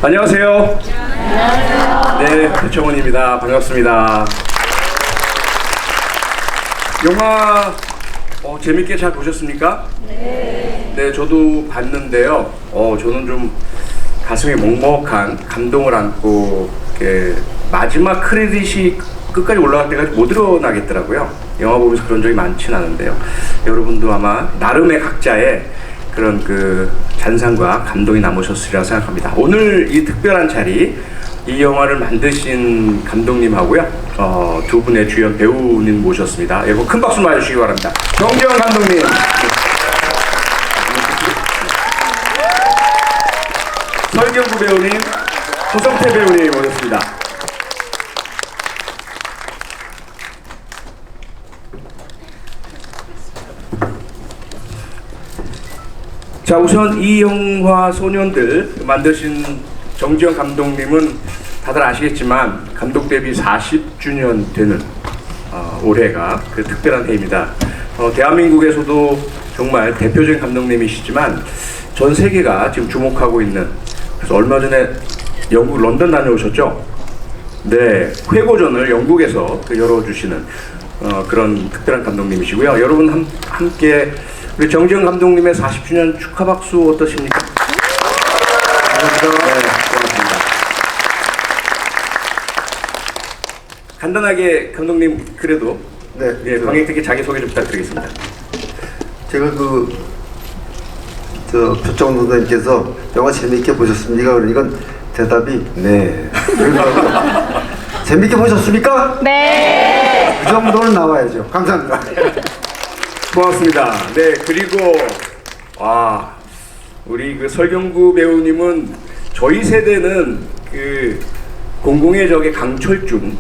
안녕하세요. 네, 배청원입니다. 반갑습니다. 영화 재밌게 잘 보셨습니까? 네, 저도 봤는데요. 저는 좀 가슴이 먹먹한 감동을 안고 마지막 크레딧이 끝까지 올라갈 때까지 못 일어나겠더라고요. 영화 보면서 그런 적이 많진 않은데요. 여러분도 아마 나름의 각자의 그런 잔상과 감동이 남으셨으리라 생각합니다. 오늘 이 특별한 자리, 이 영화를 만드신 감독님하고요, 두 분의 주연 배우님 모셨습니다. 여러분 큰 박수 맞아주시기 바랍니다. 정지영 감독님, 설경구 배우님, 허성태 배우님 모셨습니다. 자, 우선 이 영화 소년들 만드신 정지영 감독님은 다들 아시겠지만 감독 데뷔 40주년 되는 올해가 그 특별한 해입니다. 대한민국에서도 정말 대표적인 감독님이시지만 전 세계가 지금 주목하고 있는, 그래서 얼마 전에 영국 런던 다녀오셨죠? 네, 회고전을 영국에서 열어주시는 그런 특별한 감독님이시고요. 여러분 함께 우리 정지영 감독님의 40주년 축하 박수 어떠십니까? 감사합니다. 네, 고맙습니다. 간단하게 감독님 그래도 관객들께 자기소개 좀 부탁드리겠습니다. 제가 표창원 선생님께서 영화 재미있게 보셨습니까? 그러니까 대답이 네. 재미있게 보셨습니까? 네. 그 정도는 나와야죠. 감사합니다. 고맙습니다. 네, 그리고 우리 설경구 배우님은 저희 세대는 공공의 적의 강철중,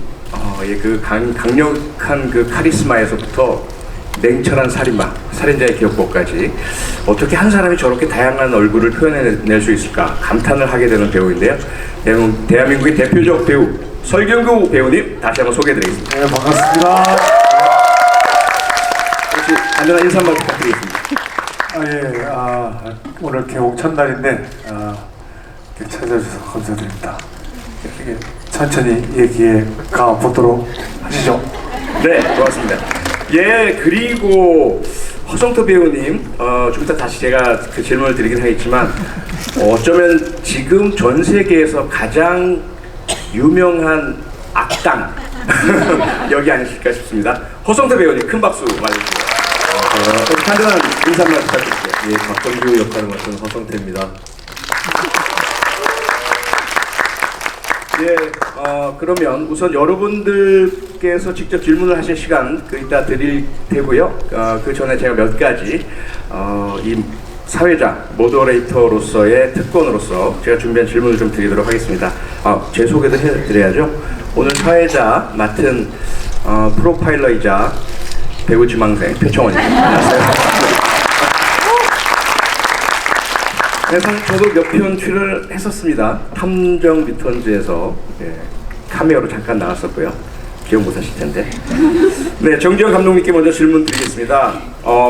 강력한 카리스마에서부터 냉철한 살인자의 기억법까지 어떻게 한 사람이 저렇게 다양한 얼굴을 표현해낼 수 있을까 감탄을 하게 되는 배우인데요. 대한민국의 대표적 배우 설경구 배우님 다시 한번 소개해드리겠습니다. 네, 반갑습니다. 혹시 간단한 인사 한번 부탁드리겠습니다. 오늘 개봉 첫날인데 이렇게 찾아주셔서 감사드립니다. 이렇게 천천히 얘기해 가보도록 하시죠. 네, 고맙습니다. 예, 그리고 허성태 배우님, 좀 이따 다시 제가 그 질문을 드리긴 하겠지만 어쩌면 지금 전 세계에서 가장 유명한 악당 여기 아니실까 싶습니다. 허성태 배우님 큰 박수 맞으시고요. 간단한 인사만 부탁드릴게요. 예, 박건규 역할을 맡은 허성태입니다. 예, 그러면 우선 여러분들께서 직접 질문을 하실 시간 이따 드릴 테고요. 그 전에 제가 몇 가지 이 사회자 모더레이터로서의 특권으로서 제가 준비한 질문을 좀 드리도록 하겠습니다. 제 소개도 해드려야죠. 오늘 사회자 맡은 프로파일러이자 배우 지망생 배청원입니다. 안녕하세요. 네, 사실 저도 몇 편 출연을 했었습니다. 탐정 리턴즈에서 카메오로 잠깐 나왔었고요. 기억 못하실 텐데. 네, 정지영 감독님께 먼저 질문 드리겠습니다.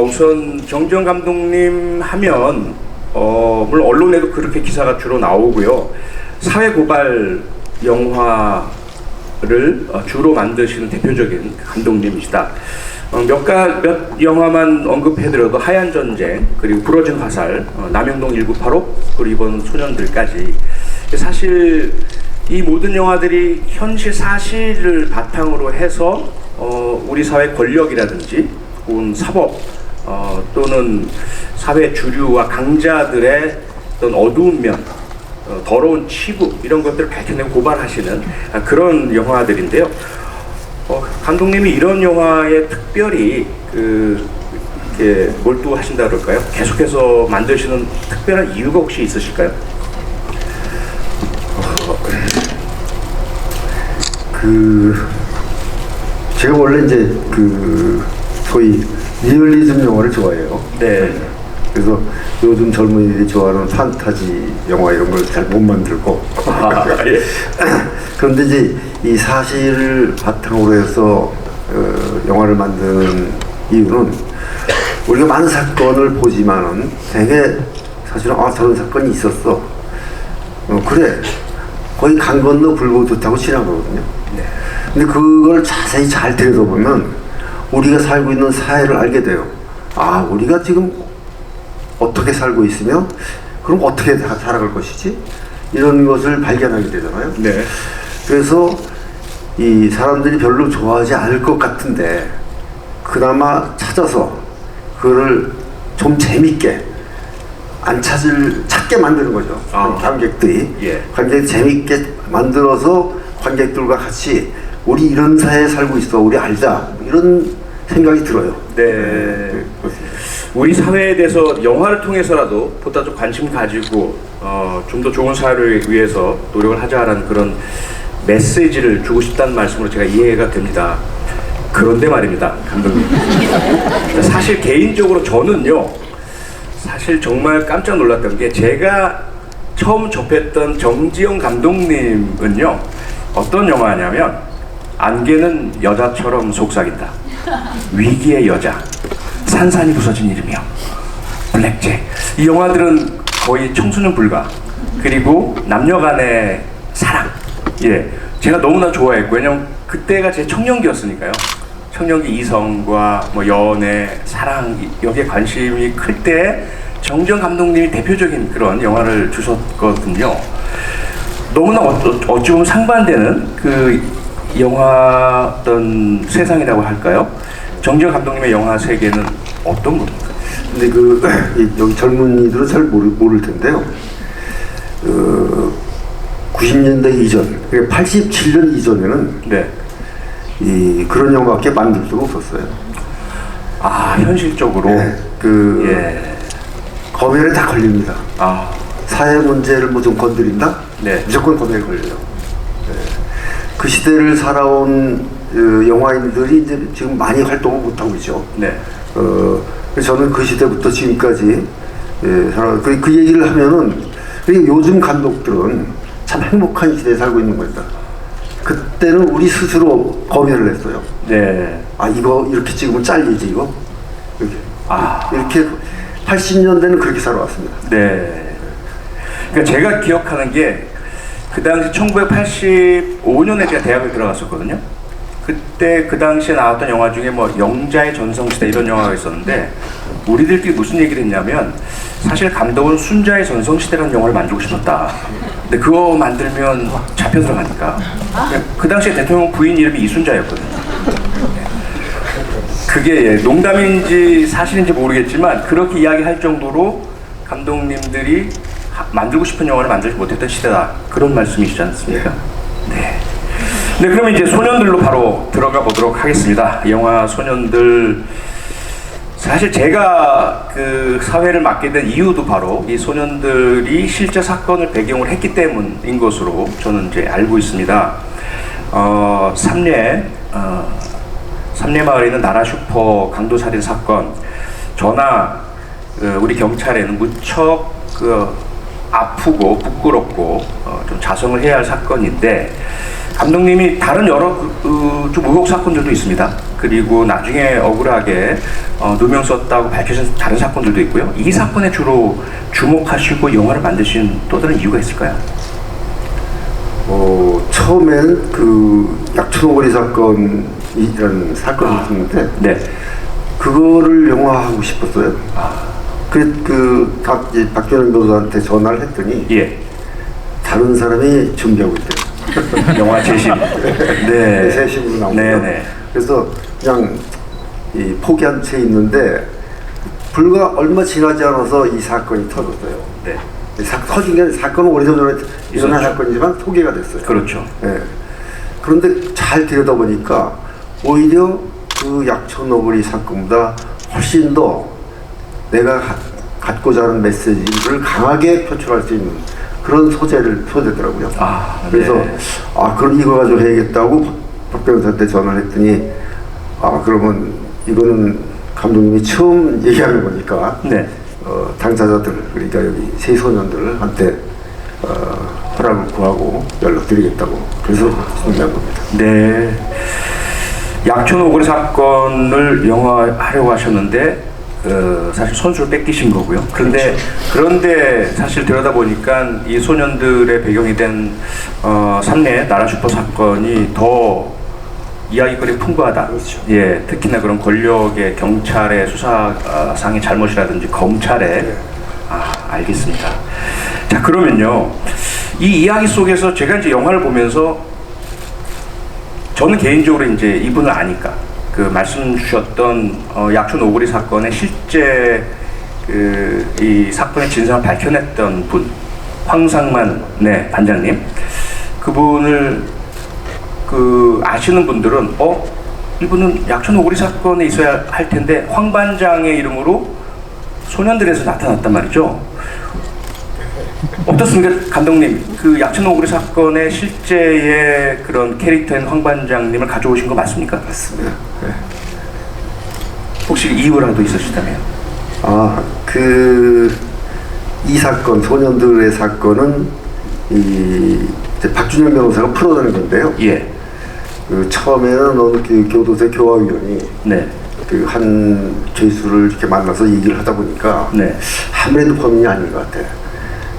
우선 정지영 감독님 하면 물론 언론에도 그렇게 기사가 주로 나오고요. 사회 고발 영화를 주로 만드시는 대표적인 감독님이시다. 몇 영화만 언급해드려도 하얀 전쟁, 그리고 부러진 화살, 남영동 1985, 그리고 이번 소년들까지 사실 이 모든 영화들이 현실 사실을 바탕으로 해서 우리 사회 권력이라든지 혹은 사법 또는 사회 주류와 강자들의 어떤 어두운 면, 더러운 치부 이런 것들을 밝혀내고 고발하시는 그런 영화들인데요. 감독님이 이런 영화에 특별히 이렇게 몰두하신다 그럴까요? 계속해서 만드시는 특별한 이유가 혹시 있으실까요? 제가 원래 이제 소위 리얼리즘 영화를 좋아해요. 네. 그래서 요즘 젊은이들이 좋아하는 판타지 영화 이런 걸 잘 못 만들고 예. 그런데 이제 이 사실을 바탕으로 해서 영화를 만드는 이유는 우리가 많은 사건을 보지만은 되게 사실은 저런 사건이 있었어. 그래. 거의 강 건너 불보듯하고 지나가거든요. 네. 근데 그걸 자세히 잘 들여다보면 우리가 살고 있는 사회를 알게 돼요. 우리가 지금 어떻게 살고 있으며 그럼 어떻게 살아갈 것이지? 이런 것을 발견하게 되잖아요. 네. 그래서 이 사람들이 별로 좋아하지 않을 것 같은데 그나마 찾아서 그거를 좀 재밌게 찾게 만드는 거죠. 관객들이. 예. 관객이 재밌게 만들어서 관객들과 같이 우리 이런 사회에 살고 있어. 우리 알자. 이런 생각이 들어요. 네. 그렇습니다. 우리 사회에 대해서 영화를 통해서라도 보다 좀 관심 가지고 좀 더 좋은 사회를 위해서 노력을 하자라는 그런 메시지를 주고 싶다는 말씀으로 제가 이해가 됩니다. 그런데 말입니다, 감독님. 사실 개인적으로 저는요, 사실 정말 깜짝 놀랐던 게 제가 처음 접했던 정지영 감독님은요, 어떤 영화냐면 안개는 여자처럼 속삭인다, 위기의 여자, 산산이 부서진 이름이요, 블랙잭. 이 영화들은 거의 청소년 불가, 그리고 남녀 간의 사랑. 예, 제가 너무나 좋아했고, 왜냐면 그때가 제 청년기였으니까요. 청년기 이성과 뭐 연애, 사랑, 여기에 관심이 클 때 정지영 감독님이 대표적인 그런 영화를 주셨거든요. 너무나 어찌 보면 상반되는 그 영화 어떤 세상이라고 할까요? 정지영 감독님의 영화 세계는 어떤 겁니까? 근데 여기 젊은이들은 잘 모를 텐데요. 90년대 이전, 그러니까 87년 이전에는 네. 그런 영화밖에 만들 수가 없었어요. 현실적으로. 네, 예. 검열에 다 걸립니다. 사회 문제를 뭐 좀 건드린다? 네. 무조건 검열에 걸려요. 네. 그 시대를 살아온 영화인들이 이제 지금 많이 활동을 못하고 있죠. 네. 그래서 저는 그 시대부터 지금까지 그 얘기를 하면은 요즘 감독들은 참 행복한 시대에 살고 있는 겁니다. 그때는 우리 스스로 검열을 했어요. 네. 이거 이렇게 찍으면 잘리지 이거? 이렇게 80년대는 그렇게 살아왔습니다. 네. 그러니까 제가 기억하는 게 그 당시 1985년에 제가 대학을 들어갔었거든요. 그때 그 당시에 나왔던 영화 중에 뭐 영자의 전성시대 이런 영화가 있었는데 우리들끼리 무슨 얘기를 했냐면 사실 감독은 순자의 전성시대라는 영화를 만들고 싶었다. 근데 그거 만들면 잡혀 들어가니까. 그 당시에 대통령 부인 이름이 이순자였거든요. 그게 농담인지 사실인지 모르겠지만 그렇게 이야기할 정도로 감독님들이 만들고 싶은 영화를 만들지 못했던 시대다, 그런 말씀이시지 않습니까? 네. 네, 그러면 이제 소년들로 바로 들어가 보도록 하겠습니다. 영화 소년들, 사실 제가 그 사회를 맡게 된 이유도 바로 이 소년들이 실제 사건을 배경으로 했기 때문인 것으로 저는 이제 알고 있습니다. 삼례마을에 있는 나라 슈퍼 강도살인 사건, 저나 우리 경찰에는 무척 아프고 부끄럽고 좀 자성을 해야 할 사건인데, 감독님이 다른 여러 좀 의혹 사건들도 있습니다. 그리고 나중에 억울하게 누명 썼다고 밝혀진 다른 사건들도 있고요. 이 사건에 주로 주목하시고 영화를 만드신 또 다른 이유가 있을까요? 처음엔 그 약촌오거리 사건이라는 사건이 있었는데 네. 그거를 영화하고 싶었어요. 박준영 교수한테 전화를 했더니 예. 다른 사람이 준비하고 있대요. 영화 제심. 네. 세심으로 나오고요. 네네. 그래서 그냥 포기한 채 있는데 불과 얼마 지나지 않아서 이 사건이 터졌어요. 네. 터진 게 사건은 오래전에 일어난 있었죠. 사건이지만 소개가 됐어요. 그렇죠. 네. 그런데 잘 들여다보니까 오히려 그 약촌오거리 사건보다 훨씬 더 내가 갖고자 하는 메시지를 강하게 표출할 수 있는 그런 소재더라고요. 그래서 네. 그럼 이거 가지고 해야겠다고 박 변호사한테 전화를 했더니 그러면 이거는 감독님이 처음 얘기하는 거니까 네. 당사자들 그러니까 여기 세 소년들한테 허락을 구하고 연락드리겠다고 그래서 준비한 겁니다. 네. 약촌 오거리 사건을 영화하려고 하셨는데 사실 선수를 뺏기신 거고요. 그런데 사실 들여다보니까 이 소년들의 배경이 된 삼례 나라 슈퍼 사건이 더 이야기거리 풍부하다. 그렇죠. 예, 특히나 그런 권력의 경찰의 수사상의 잘못이라든지 검찰의 알겠습니다. 자, 그러면요. 이 이야기 속에서 제가 이제 영화를 보면서 저는 개인적으로 이제 이분을 아니까 그 말씀 주셨던 약촌 오거리 사건의 실제 이 사건의 진상을 밝혀냈던 분 황상만 반장님 그분을 아시는 분들은 이분은 약촌 오거리 사건에 있어야 할 텐데 황 반장의 이름으로 소년들에서 나타났단 말이죠. 어떻습니까, 감독님? 그 약촌 오거리 사건의 실제의 그런 캐릭터인 황 반장님을 가져오신 거 맞습니까? 맞습니다. 네. 혹시 이유라도 있으시다면? 이 사건 소년들의 사건은 이제 박준영 변호사가 풀어내는 건데요. 예. 처음에는 어느 교도소 교화위원이 네. 한 죄수를 이렇게 만나서 얘기를 하다 보니까 네. 아무래도 범인이 아닌 것 같아.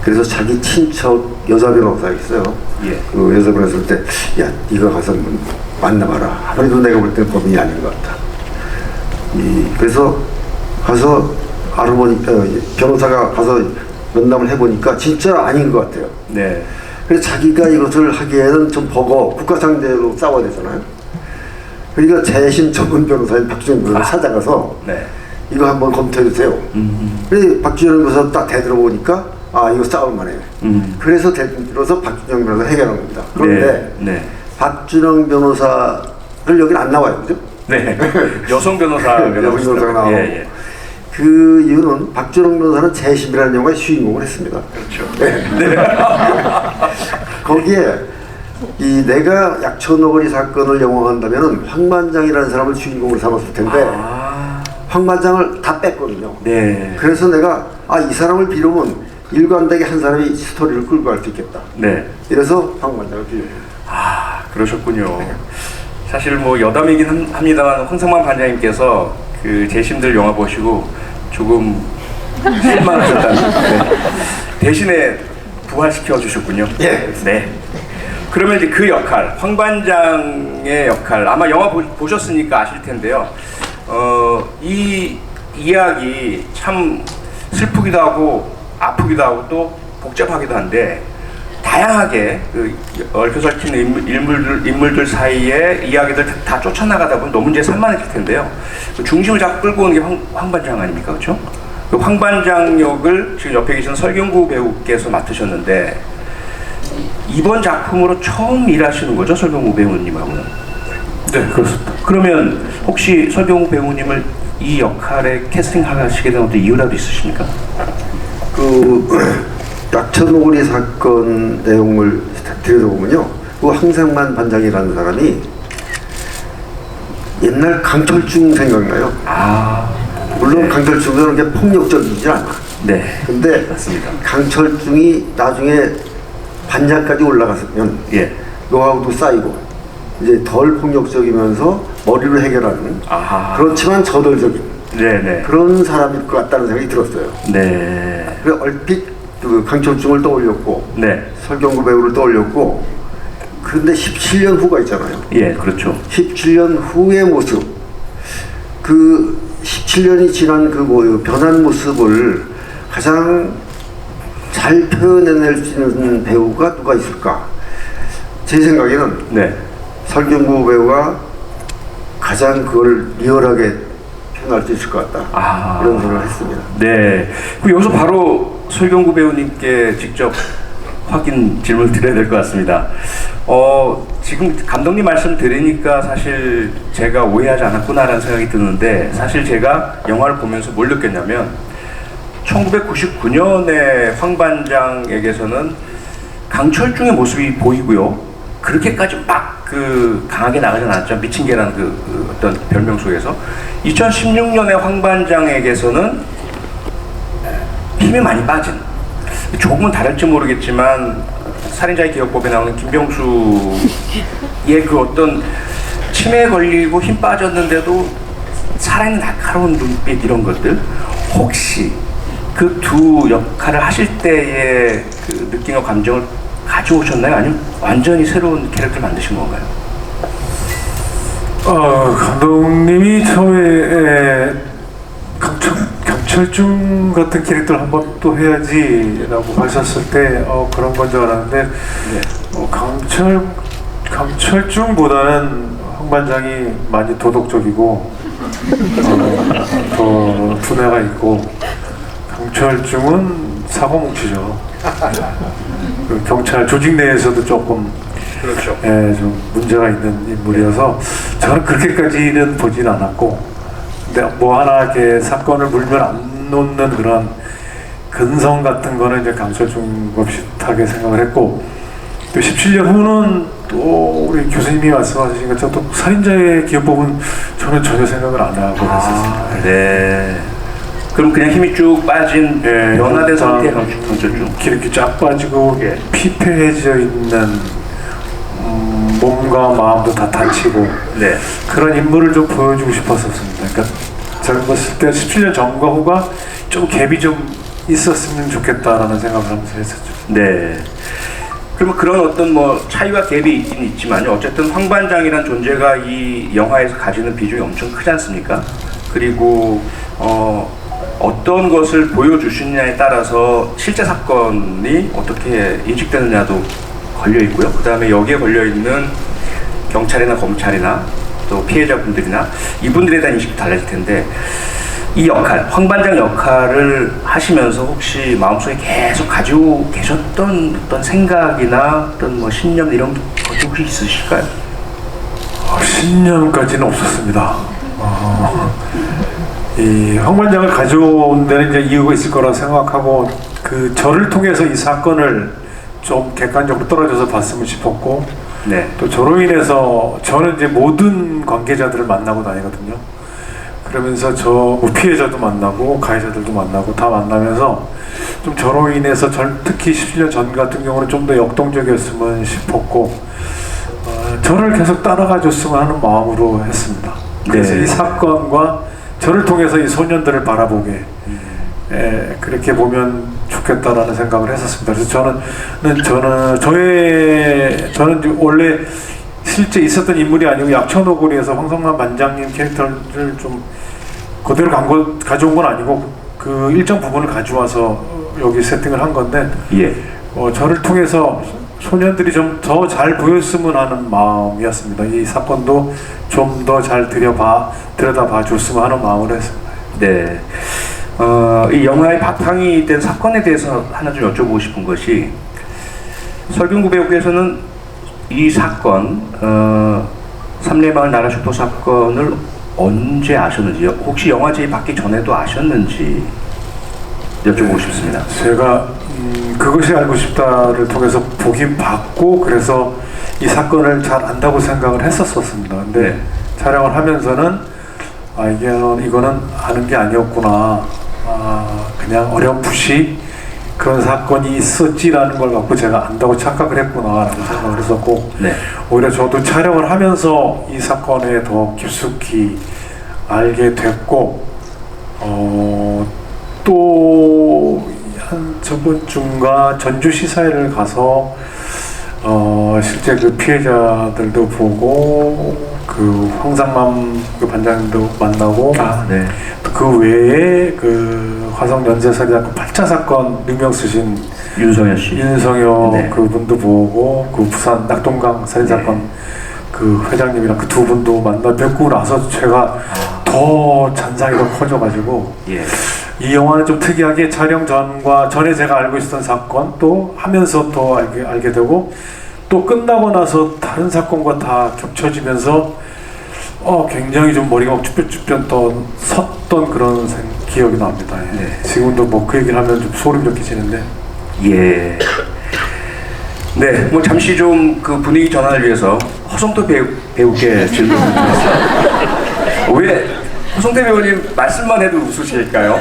그래서 자기 친척 여자 변호사 있어요. 예. 그 여자 변호사한테 야 네가 가서 만나봐라. 아무래도 내가 볼 때는 범인이 아닌 것 같다. 그래서 가서 알아보니 변호사가 가서 면담을 해보니까 진짜 아닌 것 같아요. 네. 그래서 자기가 이것을 하기에는 좀 국가 상대로 싸워야 되잖아요. 그러니까 재심 전문 변호사인 박준영 변호사 찾아가서 네. 이거 한번 검토해 주세요. 그래서 박준영 변호사 딱 대들어보니까 이거 싸울만 해요. 그래서 대들어서 박준영 변호사 해결한 겁니다. 그런데 네. 박준영 변호사를 여기는 안 나와요, 그죠? 네. 여성 변호사가 변호사가 나오고 예. 그 이유는 박준영 변호사는 재심이라는 영화에 주인공을 했습니다. 그렇죠. 네. 거기에 내가 약촌 오거리 사건을 영화한다면은 황 반장이라는 사람을 주인공으로 삼았을 텐데 황 반장을 다 뺐거든요. 네. 그래서 내가 이 사람을 빌으면 일관되게 한 사람이 스토리를 끌고 갈 수 있겠다. 네. 이래서 황 반장을 빌려요. 그러셨군요. 사실 뭐 여담이긴 합니다만 황상만 반장님께서 그 재심들 영화 보시고 조금 실망하셨다는 대신에 부활시켜 주셨군요. 예. 네. 그러면 이제 그 역할, 황 반장의 역할 아마 영화 보셨으니까 아실 텐데요. 이 이야기 참 슬프기도 하고 아프기도 하고 또 복잡하기도 한데 다양하게 얽혀서 얽힌 인물들 사이에 이야기들 다 쫓아나가다 보면 너무 이제 산만해질 텐데요. 그 중심을 자꾸 끌고 오는 게 황 반장 아닙니까, 그렇죠? 그 황 반장 역을 지금 옆에 계신 설경구 배우께서 맡으셨는데 이번 작품으로 처음 일하시는 거죠, 설경구 배우님하고는? 네, 그렇습니다. 그러면 혹시 설경구 배우님을 이 역할에 캐스팅하시게 된 어떤 이유라도 있으십니까? 약촌 오거리 사건 내용을 들여다보면요, 그 황상만 반장이라는 사람이 옛날 강철중 생각나요. 물론 네. 강철중은 그렇게 폭력적이지 않아. 네. 근데 맞습니다. 강철중이 나중에 반장까지 올라갔으면 노하우도 쌓이고 이제 덜 폭력적이면서 머리로 해결하는 그렇지만 저돌적인 그런 사람일 것 같다는 생각이 들었어요. 네. 그래서 얼핏 그 강철중을 떠올렸고 설경구 배우를 떠올렸고 그런데 17년 후가 있잖아요. 예, 그렇죠. 17년 후의 모습, 그 17년이 지난 그 변한 모습을 가장 잘 표현해낼 수 있는 배우가 누가 있을까? 제 생각에는 설경구 배우가 가장 그걸 리얼하게 표현할 수 있을 것 같다. 이런 생각을 했습니다. 네. 그럼 여기서 바로 설경구 배우님께 직접 확인 질문을 드려야 될 것 같습니다. 지금 감독님 말씀 들으니까 사실 제가 오해하지 않았구나라는 생각이 드는데 사실 제가 영화를 보면서 뭘 느꼈냐면 1999년에 황 반장에게서는 강철중의 모습이 보이고요. 그렇게까지 막 그 강하게 나가지 않았죠. 미친 개라는 그 어떤 별명 속에서 2016년에 황반장에게서는 힘이 많이 빠진, 조금은 다를지 모르겠지만 살인자의 기억법에 나오는 김병수의 그 어떤 치매에 걸리고 힘 빠졌는데도 살아있는 날카로운 눈빛, 이런 것들, 혹시 그 두 역할을 하실 때의 그 느낌과 감정을 가져오셨나요? 아니면 완전히 새로운 캐릭터를 만드신 건가요? 감독님이 처음에 경찰중 같은 캐릭터를 한번 또 해야지라고 하셨을 때 그런 건 줄 알았는데 경찰중보다는 황반장이 많이 도덕적이고 더 두뇌가 있고, 경찰중은 사고뭉치죠. 그 경찰 조직 내에서도 조금 그렇죠. 좀 문제가 있는 인물이어서 저는 그렇게까지는 보진 않았고, 근데 뭐 하나 이렇게 사건을 물면 안 놓는 그런 근성 같은 거는 이제 강철중 비슷하게 생각을 했고, 또 17년 후는 또 우리 교수님이 말씀하신 것처럼 또 살인자의 기억법은 저는 전혀 생각을 안 하고 있었습니다. 네. 그럼 그냥 힘이 쭉 빠진 연화된 상태의 강철중. 기름기 쫙 빠지고 피폐해져 있는 몸과 마음도 다 다치고 네. 그런 인물을 좀 보여주고 싶었었습니다. 그러니까 제가 봤을 때 17년 전과 후가 좀 갭이 좀 있었으면 좋겠다라는 생각을 하면서 했었죠. 네. 그러면 그런 어떤 뭐 차이와 갭이 있긴 있지만요. 어쨌든 황반장이란 존재가 이 영화에서 가지는 비중이 엄청 크지 않습니까? 그리고 어떤 것을 보여주시느냐에 따라서 실제 사건이 어떻게 인식되느냐도 걸려 있고요. 그 다음에 여기에 걸려 있는 경찰이나 검찰이나 또 피해자분들이나 이분들에 대한 인식도 달라질 텐데, 이 역할, 황반장 역할을 하시면서 혹시 마음속에 계속 가지고 계셨던 어떤 생각이나 어떤 뭐 신념 이런 것도 혹시 있으실까요? 신념까지는 없었습니다. 이 황반장을 가져온 데는 이제 이유가 있을 거라 생각하고, 그 저를 통해서 이 사건을 좀 객관적으로 떨어져서 봤으면 싶었고, 네. 또 저로 인해서 저는 이제 모든 관계자들을 만나고 다니거든요. 그러면서 저 피해자도 만나고 가해자들도 만나고 다 만나면서 좀 저로 인해서 특히 17년 전 같은 경우는 좀 더 역동적이었으면 싶었고, 저를 계속 따라가 줬으면 하는 마음으로 했습니다. 그래서 이 사건과 저를 통해서 이 소년들을 바라보게 그렇게 보면 좋겠다라는 생각을 했었습니다. 그래서 저는 원래 실제 있었던 인물이 아니고 약천오고리에서 황성만 반장님 캐릭터를 좀 그대로 가져온 건 아니고 그 일정 부분을 가져와서 여기 세팅을 한 건데, 저를 통해서 소년들이 좀 더 잘 보였으면 하는 마음이었습니다. 이 사건도 좀 더 잘 들여다봐 줬으면 하는 마음으로 했습니다. 네. 이 영화의 바탕이 된 사건에 대해서 하나 좀 여쭤보고 싶은 것이, 설경구 배우께서는 이 사건, 삼례마을 나라 슈퍼 사건을 언제 아셨는지요? 혹시 영화 제의받기 전에도 아셨는지 여쭤보고 싶습니다. 제가 그것이 알고 싶다를 통해서 보긴 봤고, 그래서 이 사건을 잘 안다고 생각을 했었습니다. 근데 촬영을 하면서는 이거는 아는 게 아니었구나, 그냥 어렴풋이 그런 사건이 있었지라는 걸 갖고 제가 안다고 착각을 했구나라고 생각을 했었고, 오히려 저도 촬영을 하면서 이 사건에 더 깊숙이 알게 됐고, 또 한 저번 주인가 전주시사회를 가서 실제 그 피해자들도 보고, 그 황상맘 그 반장님도 만나고, 또 그 외에 그 화성 연쇄살인 8차 사건 누명 쓰신 윤성여 씨, 그분도 보고, 그 부산 낙동강 살인 사건 그 회장님이랑 그 두 분도 만나 뵙고 나서 제가 더 잔상이 더 커져가지고, 이 영화는 좀 특이하게 촬영 전에 제가 알고 있었던 사건 또 하면서 또 알게 되고, 또 끝나고 나서 다른 사건과 다 겹쳐지면서 굉장히 좀 머리가 막 쭈뼛쭈뼛 섰던 그런 기억이 납니다. 지금도 뭐 그 얘기를 하면 좀 소름 돋기시는데. 네, 뭐 잠시 좀 그 분위기 전환을 위해서 허성도 배우께 질문을 드렸습니다. 왜 허성태 배우님 말씀만 해도 웃으실까요?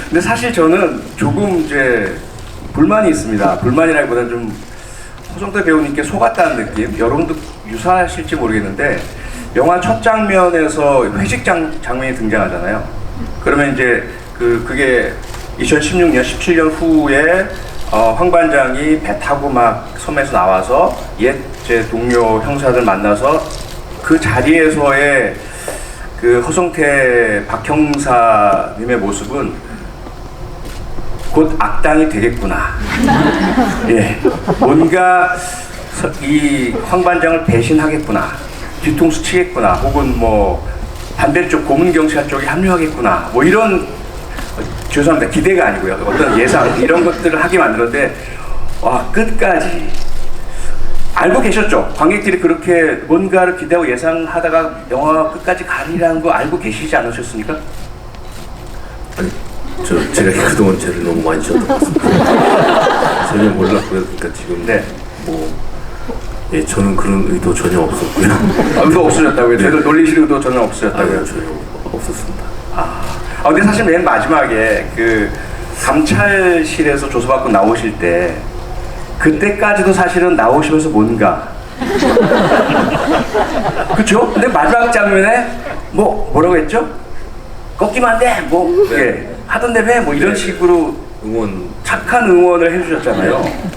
근데 사실 저는 조금 이제 불만이 있습니다. 불만이라기보다는 좀 허성태 배우님께 속았다는 느낌? 여러분도 유사하실지 모르겠는데 영화 첫 장면에서 회식 장면이 등장하잖아요. 그러면 이제 그게 2016년, 17년 후에 황 반장이 배 타고 막 섬에서 나와서 옛 제 동료 형사들 만나서 그 자리에서의 그 허성태 박 형사님의 모습은 곧 악당이 되겠구나. 예, 뭔가 이 황 반장을 배신하겠구나, 뒤통수 치겠구나, 혹은 뭐 반대쪽 고문 경찰 쪽에 합류하겠구나, 뭐 이런 죄송합니다, 기대가 아니고요, 어떤 예상 이런 것들을 하게 만들었는데 와, 끝까지 알고 계셨죠? 관객들이 그렇게 뭔가를 기대하고 예상하다가 영화 끝까지 가리라는 거 알고 계시지 않으셨습니까? 아니, 제가 그동안 죄를 너무 많이 지었던 것 같습니다. 전혀 몰랐고요. 그러니까 지금 네. 예, 저는 그런 의도 전혀 없었고요. 의도 없으셨다고요? 저희들 놀리실 의도 전혀 없으셨다고요? 아니요, 전혀 없었습니다. 근데 사실 맨 마지막에 그 감찰실에서 조사받고 나오실 때 그때까지도 사실은 나오시면서 뭔가 그쵸? 근데 마지막 장면에 뭐라고 했죠? 꺾이면 안 돼! 뭐 네. 예, 하던데 왜? 뭐 이런 식으로 응원, 착한 응원을 해주셨잖아요.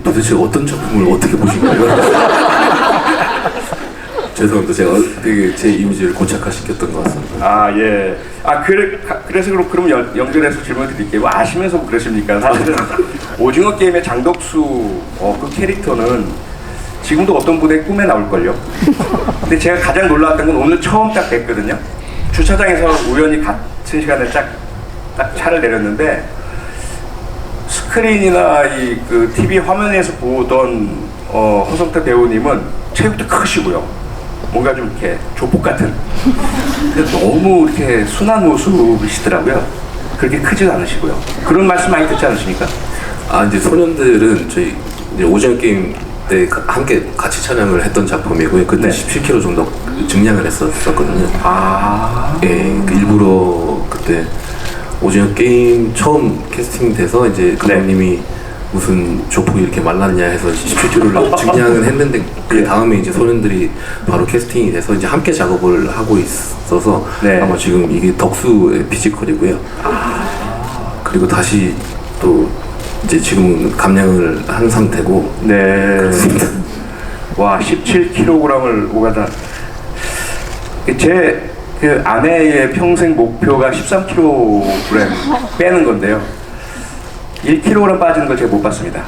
도대체 어떤 작품을 어떻게 보신 거예요? 죄송합니다. 제가 되게 제 이미지를 고착화시켰던 것 같습니다. 예. 그래서 그럼 연결해서 질문 드릴게요. 아시면서 그러십니까? 사실은 오징어 게임의 장덕수 그 캐릭터는 지금도 어떤 분의 꿈에 나올걸요. 근데 제가 가장 놀라웠던 건 오늘 처음 딱 뵀거든요. 주차장에서 우연히 같은 시간에 딱 차를 내렸는데 스크린이나 그 TV 화면에서 보던 허성태 배우님은 체격도 크시고요. 뭔가 좀 이렇게 조폭 같은. 근데 너무 이렇게 순한 모습이시더라고요. 그렇게 크지도 않으시고요. 그런 말씀 많이 듣지 않으십니까? 이제 소년들은 저희 이제 오징어 게임 때 함께 같이 촬영을 했던 작품이고요. 그때 네. 17kg 정도 증량을 했었거든요. 예, 일부러 그때 오징어 게임 처음 캐스팅돼서 이제 감독님이 무슨 조폭이 이렇게 말랐냐 해서 17kg를 증량을 했는데 그 다음에 이제 소년들이 바로 캐스팅이 돼서 이제 함께 작업을 하고 있어서 네. 아마 지금 이게 덕수의 피지컬이고요. 그리고 다시 또 이제 지금 감량을 한 상태고. 네. 와, 17kg을 오가다. 제 그 아내의 평생 목표가 13kg 빼는 건데요. 1kg 빠지는 걸 제가 못 봤습니다.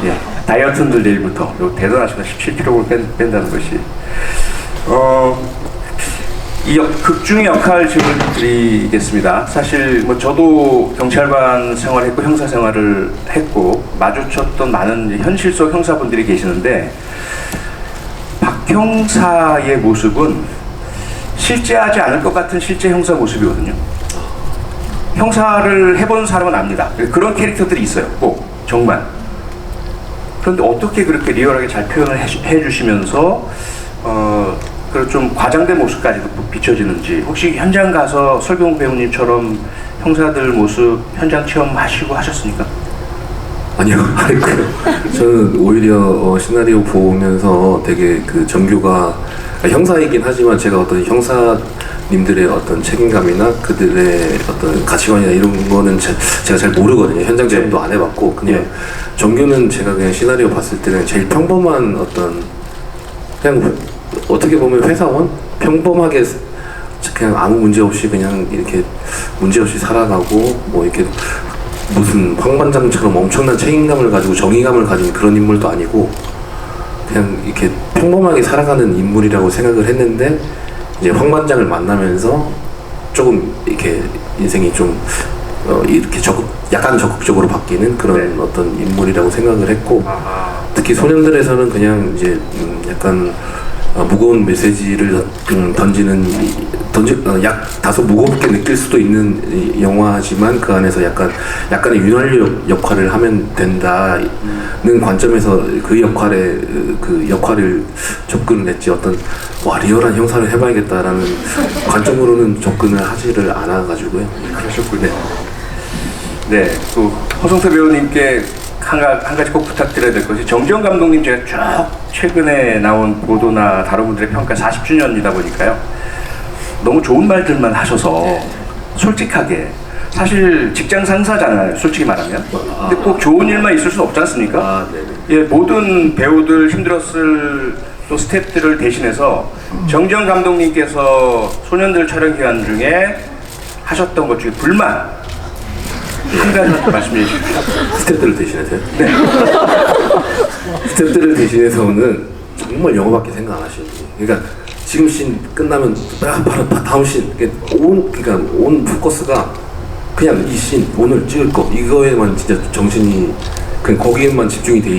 예, 다이어트들 내일부터 대단하십니다. 17kg를 뺀다는 것이. 이 극중의 역할 질문 드리겠습니다. 사실 뭐 저도 경찰관 생활했고 형사 생활을 했고 마주쳤던 많은 현실 속 형사분들이 계시는데 박 형사의 모습은 실제 하지 않을 것 같은 실제 형사 모습이거든요. 형사를 해본 사람은 압니다. 그런 캐릭터들이 있어요. 꼭 정말. 그런데 어떻게 그렇게 리얼하게 잘 표현을 해주시면서 그리고 좀 과장된 모습까지도 비춰지는지 혹시 현장 가서 설경우 배우님처럼 형사들 모습 현장 체험하시고 하셨습니까? 아니요, 아니고요. 저는 오히려 시나리오 보면서 되게 그 정규가 형사이긴 하지만 제가 어떤 형사님들의 어떤 책임감이나 그들의 어떤 가치관이나 이런 거는 제가 잘 모르거든요. 현장 체험도 안 해봤고 그냥 정규는 제가 그냥 시나리오 봤을 때는 제일 평범한 어떤 그냥 어떻게 보면 회사원? 평범하게 그냥 아무 문제 없이 그냥 이렇게 문제 없이 살아가고 뭐 이렇게 무슨 황 반장처럼 엄청난 책임감을 가지고 정의감을 가진 그런 인물도 아니고 그냥 이렇게 평범하게 살아가는 인물이라고 생각을 했는데 이제 황 반장을 만나면서 조금 이렇게 인생이 좀 이렇게 약간 적극적으로 바뀌는 그런 어떤 인물이라고 생각을 했고 특히 소년들에서는 그냥 이제 약간 무거운 메시지를 약 다소 무겁게 느낄 수도 있는 이 영화지만 그 안에서 약간의 윤활유 역할을 하면 된다는 관점에서 그 역할을 접근을 했지 어떤 리얼한 형사를 해봐야겠다라는 관점으로는 접근을 하지를 않아가지고요. 그러셨군요. 네, 또 허성태 배우님께 한 가지 꼭 부탁드려야 될 것이 정지영 감독님 제가 쭉 최근에 나온 보도나 다른 분들의 평가 40주년이다 보니까요. 너무 좋은 말들만 하셔서 솔직하게 사실 직장 상사잖아요. 솔직히 말하면. 근데 꼭 좋은 일만 있을 수는 없지 않습니까? 예, 모든 배우들 힘들었을 또 스태프들을 대신해서 정지영 감독님께서 소년들 촬영 기간 중에 하셨던 것 중에 불만 한 가지 말씀해 주십시오. 스태프들을 대신해서요? 네. 스태프들을 대신해서는 정말 영어밖에 생각 안 하시는 분이. 그러니까 지금 씬 끝나면 바로 다음 씬. 그러니까 온 포커스가 그냥 이 씬 오늘 찍을 거 이거에만 진짜 정신이 그냥 거기에만 집중이 돼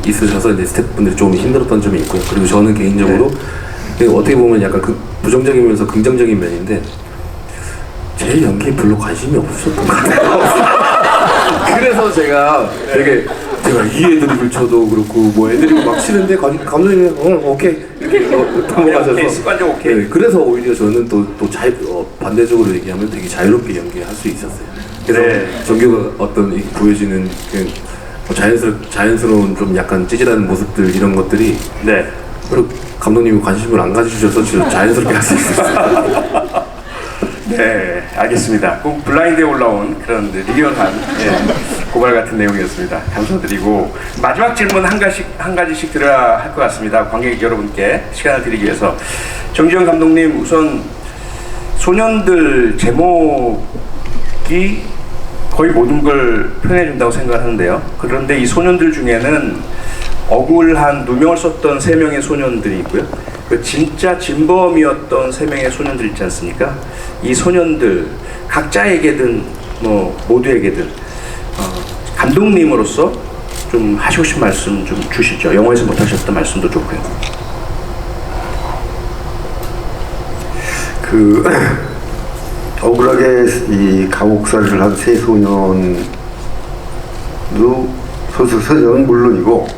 있으셔서 이제 스태프분들이 좀 힘들었던 점이 있고요. 그리고 저는 개인적으로 어떻게 보면 약간 부정적이면서 긍정적인 면인데 제 연기에 별로 관심이 없으셨던 것 같아요. 그래서 제가 제가 이 애드립을 쳐도 그렇고 뭐 애드립을 막 치는데 감독님이 오케이 이렇게 넘어가셔서 오케이, 습관적 오케이. 네, 그래서 오히려 저는 또 반대적으로 얘기하면 되게 자유롭게 연기할 수 있었어요. 그래서 네. 정규가 어떤 보여지는 자연스러운 좀 약간 찌질한 모습들 이런 것들이 네. 그리고 감독님이 관심을 안 가지셔서 진짜 자연스럽게 할 수 있었어요. 네, 알겠습니다. 꼭 블라인드에 올라온 그런 리얼한 고발 같은 내용이었습니다. 감사드리고 마지막 질문 한 가지씩 드려야 할 것 같습니다. 관객 여러분께 시간을 드리기 위해서 정지영 감독님 우선 소년들 제목이 거의 모든 걸 표현해준다고 생각하는데요. 그런데 이 소년들 중에는 억울한 누명을 썼던 3명의 소년들이 있고요. 그 진짜 진범이었던 3명의 소년들 있지 않습니까? 이 소년들 각자에게든 뭐 모두에게든 감독님으로서 좀 하시고 싶은 말씀 좀 주시죠. 영화에서 못하셨던 말씀도 좋고요. 억울하게 이 감옥살이를 한 3소년도 소년은 물론이고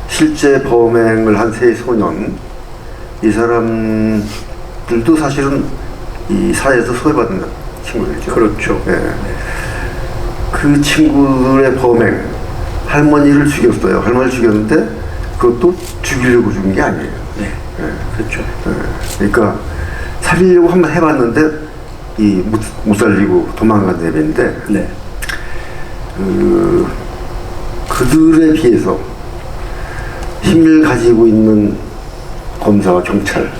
실제 범행을 한 3소년 이 사람들도 사실은 이 사회에서 소외받는 친구들이죠. 그렇죠. 예. 그 친구들의 범행, 할머니를 죽였어요. 할머니를 죽였는데 그것도 죽이려고 죽은 게 아니에요. 네. 예. 그렇죠. 예. 그러니까 살리려고 한번 해봤는데 못 살리고 도망간 애인데 네. 그들에 비해서 힘을 가지고 있는 검사와 경찰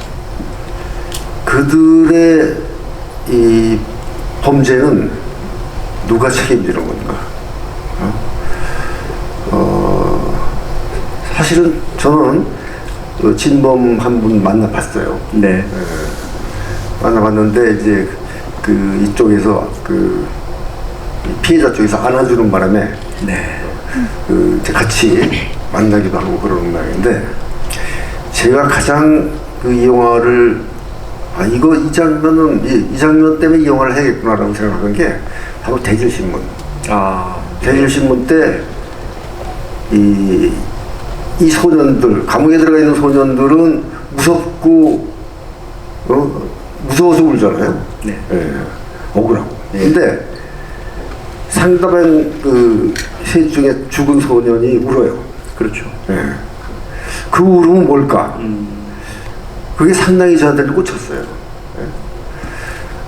그들의 이 범죄는 누가 책임지는 건가? 사실은 저는 진범 한 분 만나봤어요. 네. 만나봤는데 이제 이쪽에서 피해자 쪽에서 안아주는 바람에 네. 이제 같이 만나기도 하고 그러는 모양인데 제가 가장 이 영화를 이 장면 때문에 이 영화를 해야겠구나라고 생각한 게 바로 대질신문. 대질신문 때 이 소년들 감옥에 들어가 있는 소년들은 무섭고 무서워서 울잖아요. 네. 예, 억울하고. 네. 근데 상대방 셋 중에 죽은 소년이 울어요. 그렇죠. 예. 그 울음은 뭘까? 그게 상당히 저한테는 꽂혔어요.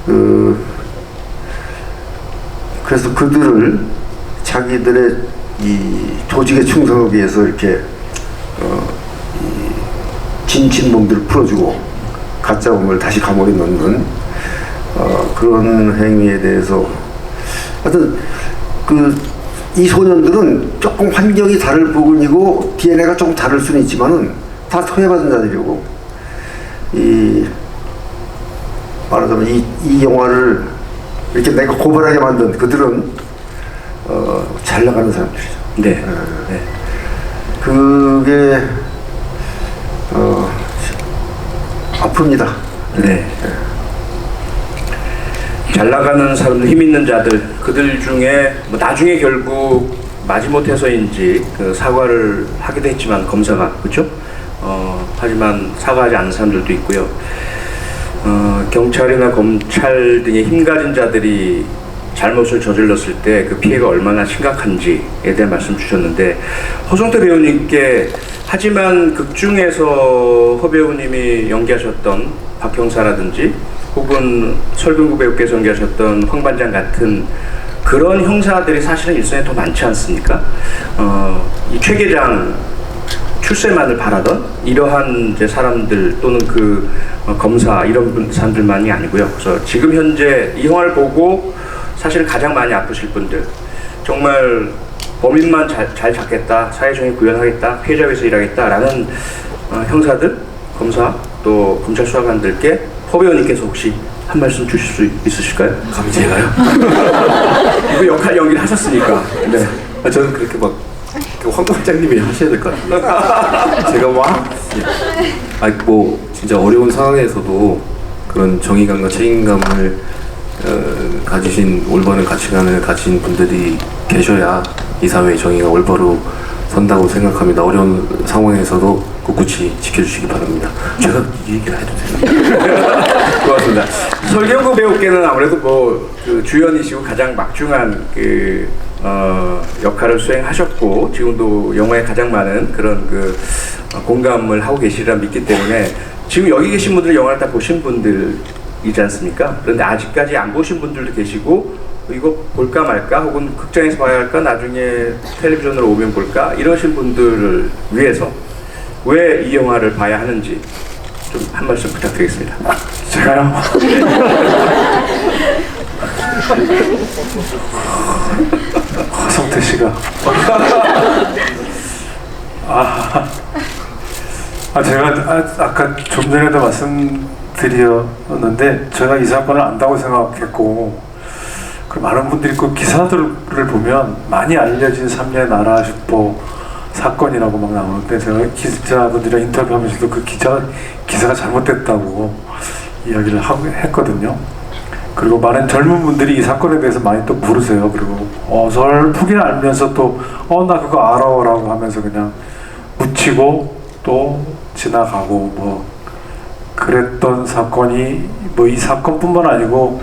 예. 그래서 그들을 자기들의 이 조직에 충성하기 위해서 이렇게 진범들을 풀어주고 가짜범을 다시 감옥에 넣는 그런 행위에 대해서 하여튼 이 소년들은 조금 환경이 다를 부분이고 DNA가 조금 다를 수는 있지만은 다 소외받은 자들이고 말하자면 이 영화를 이렇게 내가 고발하게 만든 그들은 잘 나가는 사람들이죠. 네. 네. 그게 아픕니다. 네. 잘 나가는 사람들, 힘 있는 자들, 그들 중에 뭐 나중에 결국 마지못해서인지 그 사과를 하기도 했지만 검사가 그렇죠? 하지만 사과하지 않은 사람들도 있고요. 경찰이나 검찰 등의 힘 가진 자들이 잘못을 저질렀을 때 그 피해가 얼마나 심각한지에 대한 말씀 주셨는데, 허성태 배우님께 하지만 극중에서 허 배우님이 연기하셨던 박 형사라든지 혹은 설경구 배우께서 연기하셨던 황 반장 같은 그런 형사들이 사실은 일선에 더 많지 않습니까? 이 최 계장 출세만을 바라던 이러한 이제 사람들 또는 그 검사 이런 사람들만이 아니고요. 그래서 지금 현재 이 영화를 보고 사실 가장 많이 아프실 분들, 정말 범인만 잘 잡겠다, 사회정의 구현하겠다, 피해자 위해서 일하겠다라는 형사들, 검사, 또 검찰 수사관들께 허 배우님께서 혹시 한 말씀 주실 수 있으실까요? 감히 제가요? 이거 역할 연기를 하셨으니까. 네. 저는 그렇게 막 황 반장님이 하셔야 될 것 같아요. 제가 뭐 진짜 어려운 상황에서도 그런 정의감과 책임감을 가지신 올바른 가치관을 가진 분들이 계셔야 이 사회의 정의가 올바로 선다고 생각합니다. 어려운 상황에서도 꿋꿋이 지켜주시기 바랍니다. 제가 이 얘기를 해도 되나요? 고맙습니다. 설경구 배우께는 아무래도 그 주연이시고 가장 막중한 역할을 수행하셨고 지금도 영화에 가장 많은 그런 공감을 하고 계시리라 믿기 때문에 지금 여기 계신 분들 영화를 다 보신 분들이지 않습니까? 그런데 아직까지 안 보신 분들도 계시고 이거 볼까 말까 혹은 극장에서 봐야 할까 나중에 텔레비전으로 오면 볼까 이러신 분들을 위해서 왜 이 영화를 봐야 하는지 좀 한 말씀 부탁드리겠습니다. 제가요? 허성태 씨가 제가 아까 좀 전에도 말씀드렸는데 제가 이 사건을 안다고 생각했고 많은 분들이 그 기사들을 보면 많이 알려진 3년 나라 슈퍼 사건이라고 막 나오는데 제가 기자분들이랑 인터뷰하면서도 그 기사가 잘못됐다고 이야기를 했거든요. 그리고 많은 젊은 분들이 이 사건에 대해서 많이 또 모르세요. 그리고 어설프게 알면서 또 나 그거 알아 라고 하면서 그냥 묻히고 또 지나가고 뭐 그랬던 사건이 뭐 이 사건뿐만 아니고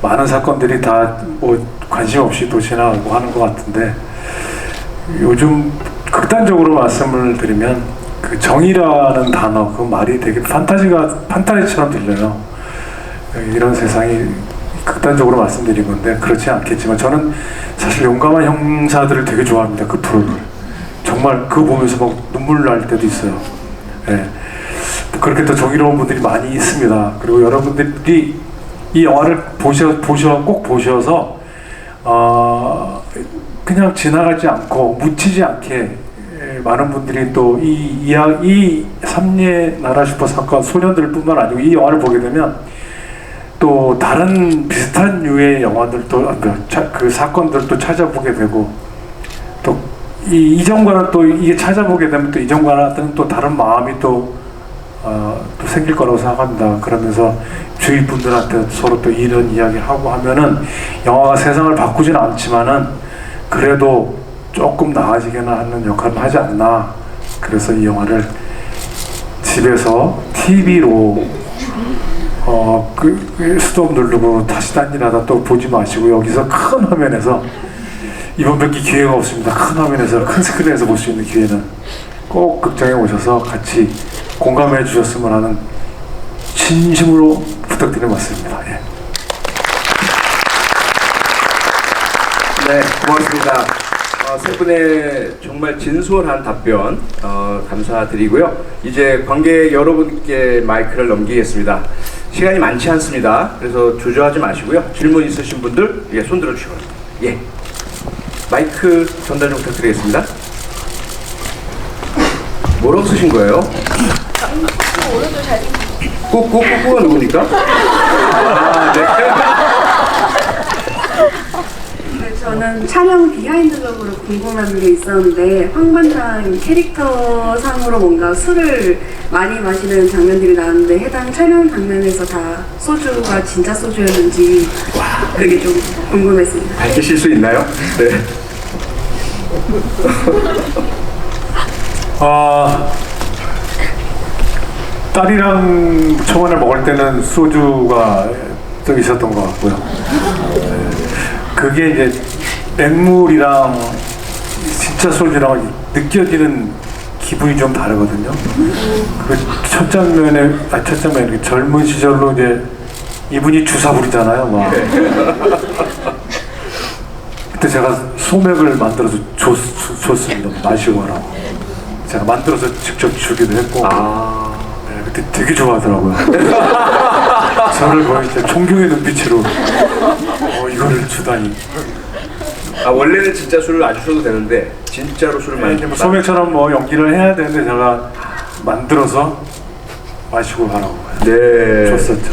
많은 사건들이 다 뭐 관심 없이 또 지나가고 하는 것 같은데, 요즘 극단적으로 말씀을 드리면 그 정의라는 단어, 그 말이 되게 판타지처럼 들려요. 이런 세상이 극단적으로 말씀드린 건데 그렇지 않겠지만 저는 사실 용감한 형사들을 되게 좋아합니다. 그 프로를 정말 그거 보면서 막 눈물 날 때도 있어요. 예. 그렇게 또 정의로운 분들이 많이 있습니다. 그리고 여러분들이 이 영화를 꼭 보셔서 그냥 지나가지 않고 묻히지 않게 많은 분들이 또 이 삼례 나라 슈퍼 사건 소년들뿐만 아니고 이 영화를 보게 되면 또 다른 비슷한 류의 영화들도 그 사건들도 찾아보게 되고 또 이전과는 또 이게 찾아보게 되면 또 이전과는 또 다른 마음이 또 생길 거라고 생각합니다. 그러면서 주위 분들한테 서로 또 이런 이야기 하고 하면은 영화가 세상을 바꾸지는 않지만은 그래도 조금 나아지게나 하는 역할을 하지 않나. 그래서 이 영화를 집에서 TV로 스톱 누르고 다시 딴 일 하다 또 보지 마시고 여기서 큰 화면에서 이번밖에 기회가 없습니다. 큰 화면에서 큰 스크린에서 볼 수 있는 기회는 꼭 극장에 오셔서 같이 공감해 주셨으면 하는 진심으로 부탁드리는 말씀입니다. 예. 네, 고맙습니다. 세 분의 정말 진솔한 답변 감사드리고요. 이제 관객 여러분께 마이크를 넘기겠습니다. 시간이 많지 않습니다. 그래서 주저하지 마시고요. 질문 있으신 분들 손 들어주시기 바랍니다. 예, 마이크 전달 좀 부탁드리겠습니다. 뭐라고 쓰신 거예요? 꾹꾹꾹꾹가 누굽니까? 네, 저는 저는 촬영 비하인드적으로 궁금한 게 있었는데 황반장 캐릭터 상으로 뭔가 술을 많이 마시는 장면들이 나왔는데 해당 촬영 장면에서 다 소주가 진짜 소주였는지 그게 좀 궁금했습니다. 밝히실 수 있나요? 네. 딸이랑 초반에 먹을 때는 소주가 좀 있었던 것 같고요. 그게 이제 맹물이랑 진짜 소주랑 느껴지는 기분이 좀 다르거든요. 그 첫 장면에, 첫 장면에 이렇게 젊은 시절로 이제 이분이 주사 부리잖아요, 막. 그때 제가 소맥을 만들어서 줬습니다. 마시고 하라고. 제가 만들어서 직접 주기도 했고. 네, 그때 되게 좋아하더라고요. 저를 거의 진짜 존경의 눈빛으로 이거를 주다니. 원래는 진짜 술을 안 주셔도 되는데 진짜로 술을 많이 뭐 소맥처럼 뭐 연기를 해야 되는데 제가 만들어서 마시고 가라고 네. 줬었죠.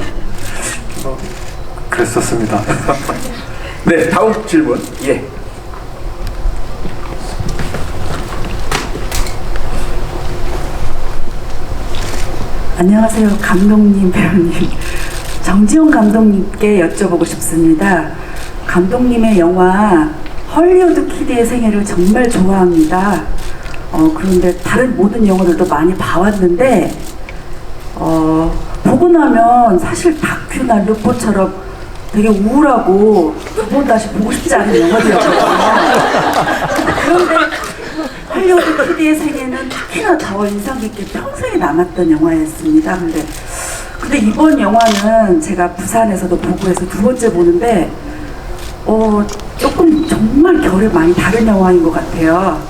그랬었습니다. 네, 다음 질문. 예. 안녕하세요. 감독님, 배우님. 정지용 감독님께 여쭤보고 싶습니다. 감독님의 영화 헐리우드 키드의 생애를 정말 좋아합니다. 그런데 다른 모든 영화들도 많이 봐왔는데 보고 나면 사실 다큐나 르포처럼 되게 우울하고 두 번 다시 보고 싶지 않은 영화들이었거든요. 그런데 헐리우드 키드의 생애는 특히나 더 인상 깊게 평생에 남았던 영화였습니다. 근데 이번 영화는 제가 부산에서도 보고 해서 두 번째 보는데 조금 정말 결이 많이 다른 영화인 것 같아요.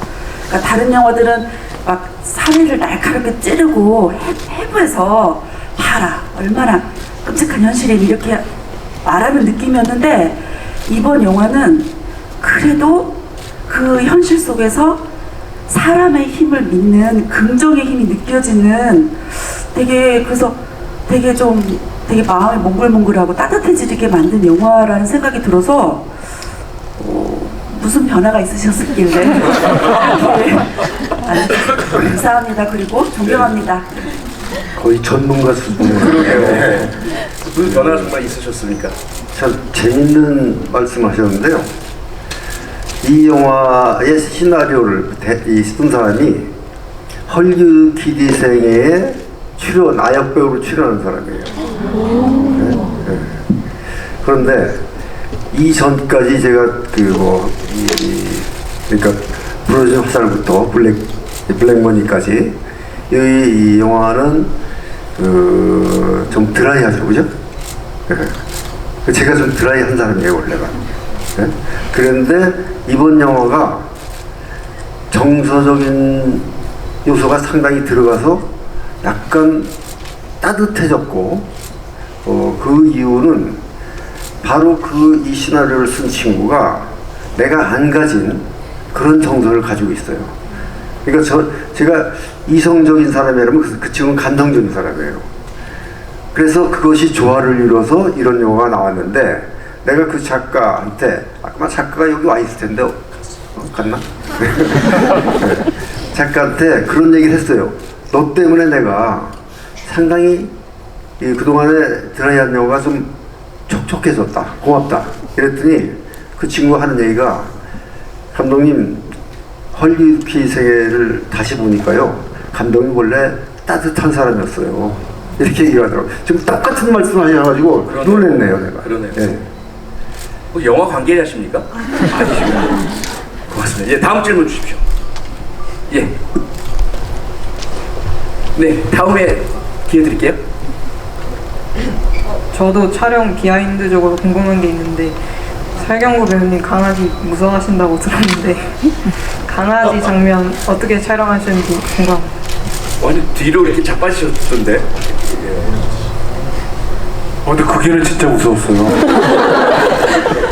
그러니까 다른 영화들은 막 사회를 날카롭게 찌르고 해부해서 봐라 얼마나 끔찍한 현실이 이렇게 말하는 느낌이었는데 이번 영화는 그래도 그 현실 속에서 사람의 힘을 믿는 긍정의 힘이 느껴지는 그래서 되게 마음이 몽글몽글하고 따뜻해지게 만든 영화라는 생각이 들어서 무슨 변화가 있으셨길래 감사합니다. 그리고 존경합니다. 거의 전문가 수준으로. 그러게요. 무슨 변화가 정말 있으셨습니까? 참 재밌는 말씀하셨는데요. 이 영화의 시나리오를 쓴 사람이 헐리우드 키드 생애에 아역 배우로 출연한 사람이에요. 네? 그런데 이전까지 제가 그러니까 부러진 화살부터 블랙머니까지 이 영화는 좀 드라이하죠, 그죠? 네. 제가 좀 드라이한 사람이에요, 원래가. 네? 그런데 이번 영화가 정서적인 요소가 상당히 들어가서 약간 따뜻해졌고 그 이유는 바로 이 시나리오를 쓴 친구가 내가 안 가진 그런 정서를 가지고 있어요. 그러니까 제가 이성적인 사람이라면 그 친구는 감성적인 사람이에요. 그래서 그것이 조화를 이뤄서 이런 영화가 나왔는데 내가 그 작가한테 아마 작가가 여기 와 있을 텐데 갔나? 네. 작가한테 그런 얘기를 했어요. 너 때문에 내가 상당히 그동안에 드라이한 영화가 좀 촉촉해졌다. 고맙다. 이랬더니 그 친구가 하는 얘기가 감독님 헐리우드 키드 생애를 다시 보니까요. 감독님 원래 따뜻한 사람이었어요. 이렇게 얘기를 하더라고요. 지금 똑같은 말씀을 하셔가지고 놀랬네요. 내가. 그러네요. 네. 영화 관계자십니까? 아니시구나. 고맙습니다. 예, 다음 질문 주십시오. 예. 네, 다음에 기회 드릴게요. 저도 촬영 비하인드적으로 궁금한 게 있는데 설경구 배우님 강아지 무서워하신다고 들었는데 강아지 장면 어떻게 촬영하시는지 궁금합니다. 완전 뒤로 이렇게 자빠지셨던데. 근데 그게는 진짜 무서웠어요.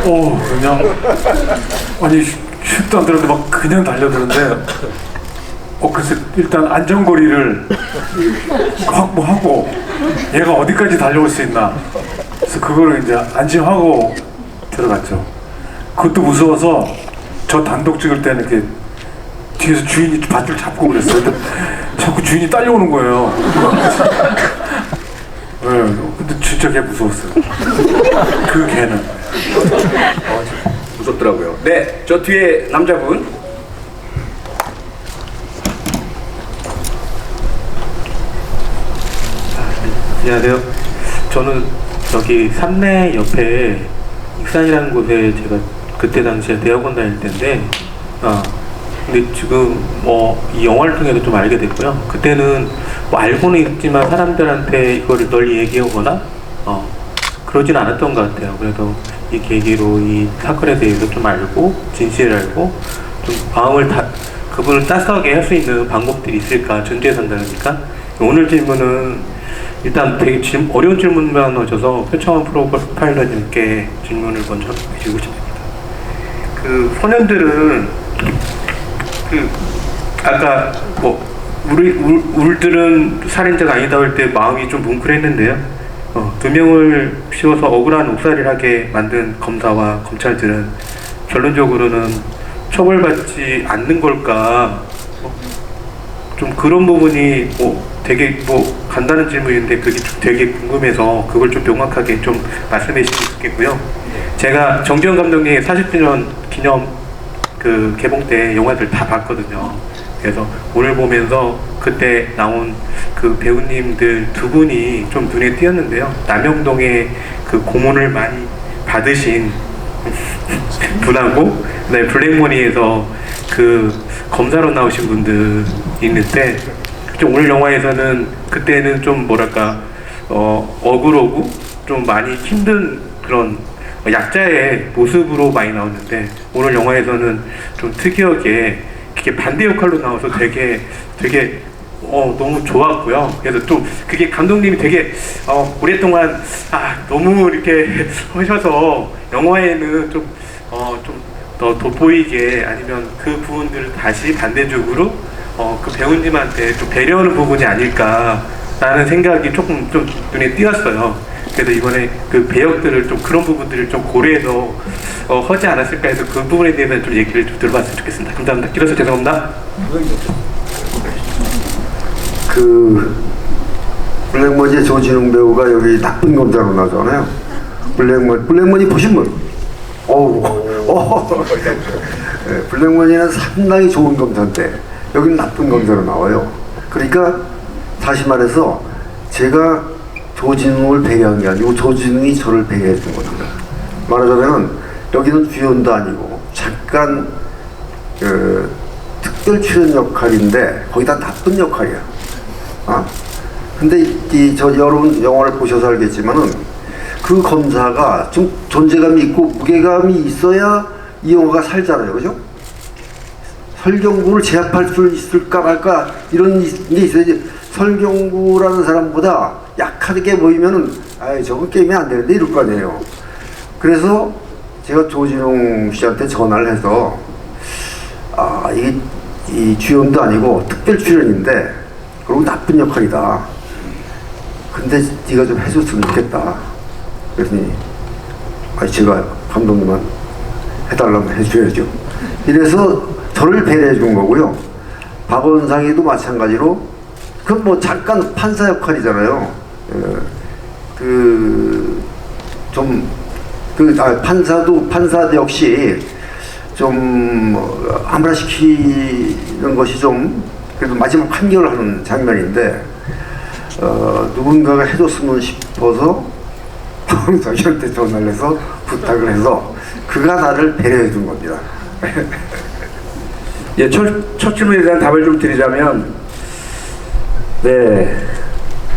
그냥 아니 슛도 안 들었는데 막 그냥 달려드는데 그래서 일단 안전거리를 확보하고 얘가 어디까지 달려올 수 있나 그래서 그거를 이제 안심하고 들어갔죠. 그것도 무서워서 저 단독 찍을 때는 이렇게 뒤에서 주인이 밧줄 잡고 그랬어요. 근데 자꾸 주인이 딸려오는 거예요. 네, 근데 진짜 걔 무서웠어요. 그 개는. 무섭더라고요. 네, 저 뒤에 남자분. 안녕하세요. 저는 여기 삼내 옆에 익산이라는 곳에 제가 그때 당시에 대학원 다닐 때인데, 근데 지금 이 영화를 통해서 좀 알게 됐고요. 그때는 뭐 알고는 있지만 사람들한테 이거를 널리 얘기하거나 그러진 않았던 것 같아요. 그래서 이 계기로 이 사건에 대해서 좀 알고 진실을 알고 좀 마음을 그분을 따스하게 할 수 있는 방법들이 있을까 전제에 산다니까. 오늘 질문은 일단 되게 어려운 질문만 하셔서 표창원 프로파일러님께 질문을 먼저 해주고 싶습니다. 그 소년들은 아까 뭐 울들은 살인자가 아니다 할 때 마음이 좀 뭉클했는데요. 2명을 씌워서 억울한 옥살이를 하게 만든 검사와 검찰들은 결론적으로는 처벌받지 않는 걸까? 좀 그런 부분이 되게 간단한 질문인데 그게 좀 되게 궁금해서 그걸 좀 명확하게 좀 말씀해 주시면 좋겠고요. 제가 정지영 감독님 40주년 기념 그 개봉 때 영화들 다 봤거든요. 그래서 오늘 보면서 그때 나온 그 배우님들 두 분이 좀 눈에 띄었는데요. 남영동의 그 고문을 많이 받으신 분하고 그다음에 블랙머니에서 그 검사로 나오신 분들 있는데 좀 오늘 영화에서는 그때는 좀 뭐랄까 억울하고 좀 많이 힘든 그런 약자의 모습으로 많이 나오는데 오늘 영화에서는 좀 특이하게 이렇게 반대 역할로 나와서 되게 너무 좋았고요. 그래서 또 그게 감독님이 되게 오랫동안 너무 이렇게 하셔서 영화에는 좀 더 돋보이게 아니면 그 부분들을 다시 반대쪽으로 그 배우님한테 좀 배려하는 부분이 아닐까라는 생각이 조금 좀 눈에 띄었어요. 그래서 이번에 그 배역들을 좀 그런 부분들을 좀 고려해서 하지 않았을까 해서 그 부분에 대해서 좀 얘기를 좀 들어봤으면 좋겠습니다. 감사합니다. 길어서 죄송합니다. 그 블랙머니의 조진웅 배우가 여기 나쁜 검사로 나오잖아요. 블랙머니 보신 분? 네, 블랙머니는 상당히 좋은 검사인데 여기는 나쁜 검사로 나와요. 그러니까 다시 말해서 제가 조진웅을 배려한 게 아니고 조진웅이 저를 배려해 준 겁니다. 말하자면 여기는 주연도 아니고 잠깐 특별 출연 역할인데 거기다 나쁜 역할이야. 근데 여러분 영화를 보셔서 알겠지만은 그 검사가 좀 존재감이 있고 무게감이 있어야 이 영화가 살잖아요. 그죠? 설경구를 제압할 수 있을까 말까 이런 게 있어야지. 설경구라는 사람보다 약하게 보이면은 저건 게임이 안 되는데 이럴 거 아니에요. 그래서 제가 조진웅 씨한테 전화를 해서 이게 이 주연도 아니고 특별 출연인데 그리고 나쁜 역할이다. 근데 네가 좀 해줬으면 좋겠다. 그랬더니 제가 감독님은 해달라면 해줘야죠. 이래서 저를 배려해 준 거고요. 박원상이도 마찬가지로 그건 뭐 잠깐 판사 역할이잖아요. 판사 역시 좀 암울화시키는 것이 좀 그래도 마지막 판결을 하는 장면인데 누군가가 해줬으면 싶어서 박원상이한테 전화를 해서 부탁을 해서 그가 나를 배려해 준 겁니다. 예, 첫 질문에 대한 답을 좀 드리자면,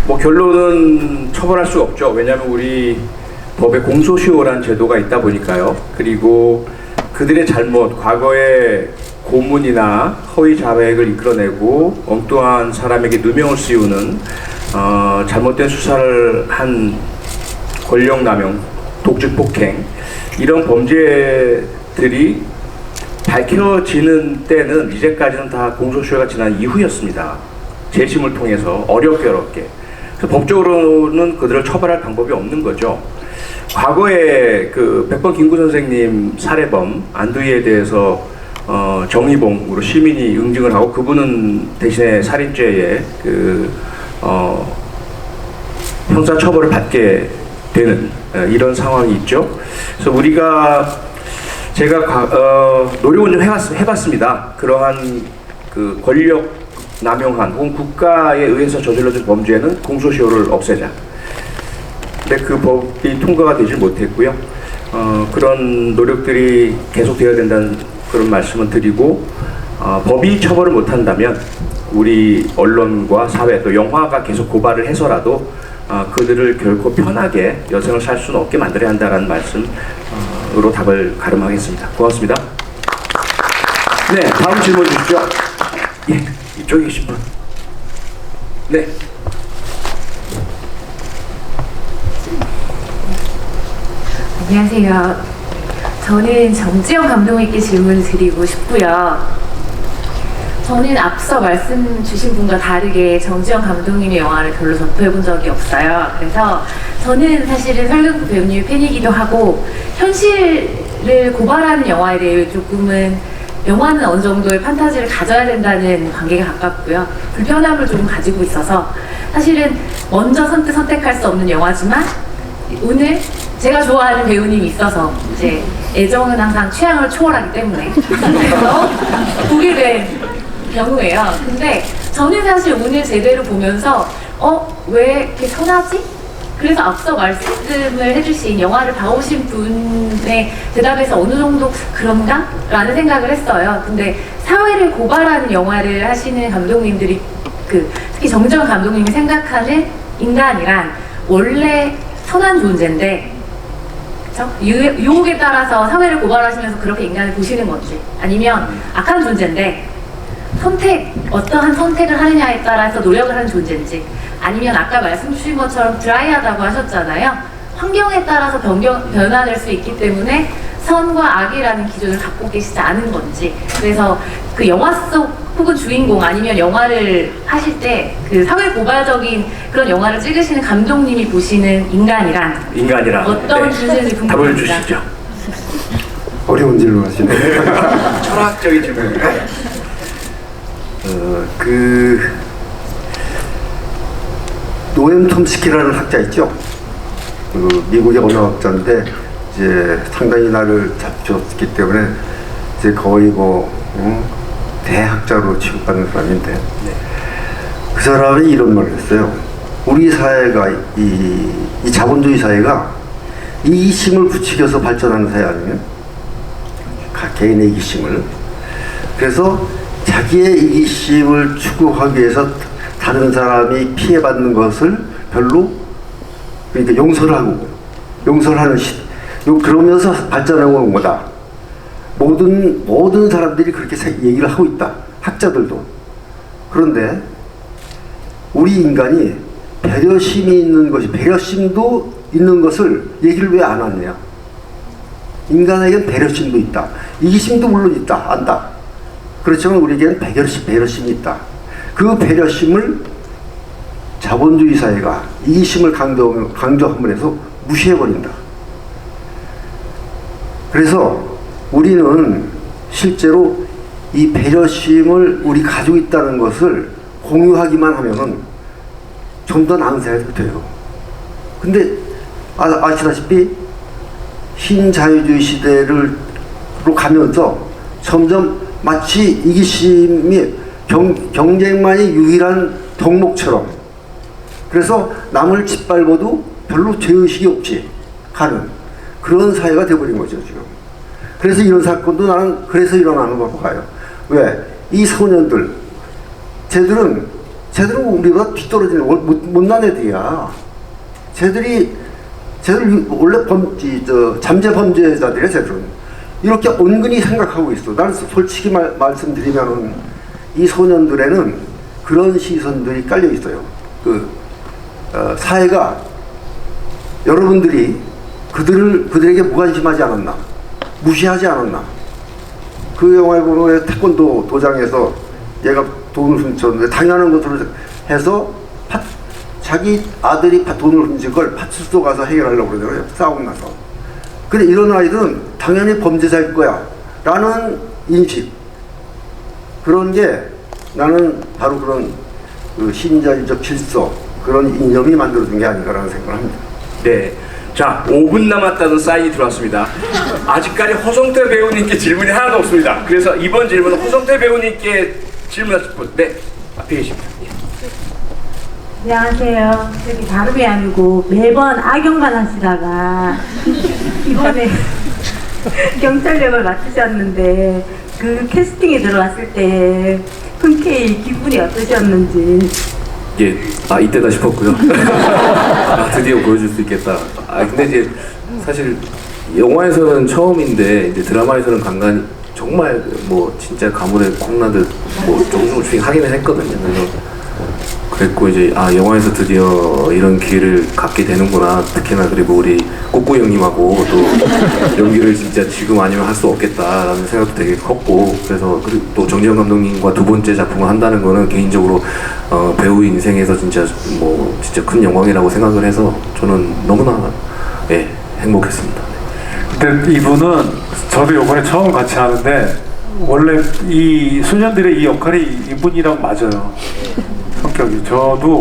뭐 결론은 처벌할 수 없죠. 왜냐하면 우리 법에 공소시효라는 제도가 있다 보니까요. 그리고 그들의 잘못, 과거의 고문이나 허위 자백을 이끌어내고 엉뚱한 사람에게 누명을 씌우는 잘못된 수사를 한 권력남용, 독직폭행 이런 범죄들이 밝혀지는 때는 이제까지는 다 공소시효가 지난 이후였습니다. 재심을 통해서 어렵게 그래서 법적으로는 그들을 처벌할 방법이 없는 거죠. 과거에 그 백번 김구 선생님 살해범 안두희에 대해서 정의봉으로 시민이 응징을 하고 그분은 대신에 살인죄에 형사 처벌을 받게 되는 이런 상황이 있죠. 그래서 제가 노력은 좀 해봤습니다. 그러한 그 권력 남용한 혹은 국가에 의해서 저질러진 범죄는 공소시효를 없애자. 근데 그 법이 통과가 되질 못했고요. 그런 노력들이 계속되어야 된다는 그런 말씀을 드리고, 법이 처벌을 못한다면 우리 언론과 사회 또 영화가 계속 고발을 해서라도 그들을 결코 편하게 여생을 살 수는 없게 만들어야 한다는 말씀으로 답을 가름하겠습니다. 고맙습니다. 네, 다음 질문 주시죠. 예, 이쪽에 계신 분. 네. 안녕하세요. 저는 정지영 감독님께 질문을 드리고 싶고요. 저는 앞서 말씀 주신 분과 다르게 정지영 감독님의 영화를 별로 접해본 적이 없어요. 그래서 저는 사실은 설경구 배우님의 팬이기도 하고 현실을 고발하는 영화에 대해 조금은 영화는 어느 정도의 판타지를 가져야 된다는 관계가 가깝고요. 불편함을 조금 가지고 있어서 사실은 먼저 선택할 수 없는 영화지만 오늘 제가 좋아하는 배우님이 있어서 이제 애정은 항상 취향을 초월하기 때문에 그래서 보게 된 경우예요. 근데 저는 사실 오늘 제대로 보면서 왜 이렇게 선하지? 그래서 앞서 말씀을 해주신 영화를 봐오신 분의 대답에서 어느 정도 그런가? 라는 생각을 했어요. 근데 사회를 고발하는 영화를 하시는 감독님들이 특히 정지영 감독님이 생각하는 인간이란 원래 선한 존재인데 그렇죠? 유혹에 따라서 사회를 고발하시면서 그렇게 인간을 보시는 건지 아니면 악한 존재인데 어떠한 선택을 하느냐에 따라서 노력을 하는 존재인지 아니면 아까 말씀 주신 것처럼 드라이하다고 하셨잖아요. 환경에 따라서 변화될 수 있기 때문에 선과 악이라는 기준을 갖고 계시지 않은 건지 그래서 그 영화 속 혹은 주인공 아니면 영화를 하실 때 그 사회 고발적인 그런 영화를 찍으시는 감독님이 보시는 인간이란 어떤 존재인지 궁금합니다. 답을 주시죠. 어려운 질문 하시네. 철학적인 질문입니다. 노엠 톰스키라는 학자 있죠? 미국의 언어학자인데 이제 상당히 나를 잡혔기 때문에 이제 거의 대학자로 취급받는 사람인데 그 사람이 이런 말을 했어요. 우리 사회가 이 자본주의 사회가 이기심을 부추겨서 발전하는 사회 아니면 개인의 이기심을 그래서 자기의 이기심을 추구하기 위해서 다른 사람이 피해받는 것을 별로 그러니까 용서를 하는 그러면서 발전해 온 거다. 모든 사람들이 그렇게 얘기를 하고 있다. 학자들도. 그런데 우리 인간이 배려심도 있는 것을 얘기를 왜 안 하느냐. 인간에겐 배려심도 있다. 이기심도 물론 있다. 안다. 그렇지만 우리에게는 배려심이 있다. 그 배려심을 자본주의 사회가 이기심을 강조함으로 해서 무시해버린다. 그래서 우리는 실제로 이 배려심을 우리 가지고 있다는 것을 공유하기만 하면은 좀 더 나은 사회가 돼요. 근데 아시다시피 신자유주의 시대로 가면서 점점 마치 이기심이 경쟁만이 유일한 덕목처럼 그래서 남을 짓밟아도 별로 죄의식이 없이 가는 그런 사회가 돼버린 거죠 지금. 그래서 이런 사건도 나는 그래서 일어나는 거라고 봐요. 왜? 이 소년들 쟤들은 우리보다 뒤떨어지는 못난 애들이야. 쟤들 원래 잠재 범죄자들이야. 쟤들은 이렇게 은근히 생각하고 있어. 나는 솔직히 말씀드리면은 이 소년들에는 그런 시선들이 깔려 있어요. 사회가 여러분들이 그들에게 무관심하지 않았나, 무시하지 않았나. 그 영화에 보면 태권도 도장에서 얘가 돈을 훔쳤는데 당연한 것으로 해서 자기 아들이 돈을 훔친 걸 파출소 가서 해결하려고 그러잖아요. 싸우고 나서. 근데 이런 아이들은 당연히 범죄자일 거야 라는 인식, 그런 게 나는 바로 그런 그 신자유적 질서, 그런 이념이 만들어준 게 아닌가라는 생각을 합니다. 네. 자, 5분 남았다는 사인이 들어왔습니다. 아직까지 허성태 배우님께 질문이 하나도 없습니다. 그래서 이번 질문은 허성태 배우님께 질문하실 분. 네, 앞에 계십니다. 안녕하세요. 저기 다름이 아니고 매번 악역만 하시다가 이번에 경찰 역을 맡으셨는데 그 캐스팅에 들어갔을 때 흔쾌히 기분이 어떠셨는지. 예, 이때다 싶었고요. 드디어 보여줄 수 있겠다. 근데 이제 사실 영화에서는 처음인데 이제 드라마에서는 간간히 정말 뭐 진짜 가물에 콩나듯 뭐 조금씩 하기는 했거든요. 그래서 그랬고 이제 영화에서 드디어 이런 기회를 갖게 되는구나. 특히나 그리고 우리 꼬꼬 형님하고 또 연기를 진짜 지금 아니면 할 수 없겠다라는 생각도 되게 컸고, 그래서 그리고 또 정지영 감독님과 두 번째 작품을 한다는 거는 개인적으로 배우 인생에서 진짜 큰 영광이라고 생각을 해서 저는 너무나 행복했습니다. 근데 이분은 저도 이번에 처음 같이 하는데 원래 이 소년들의 이 역할이 이분이랑 맞아요. 성격이. 저도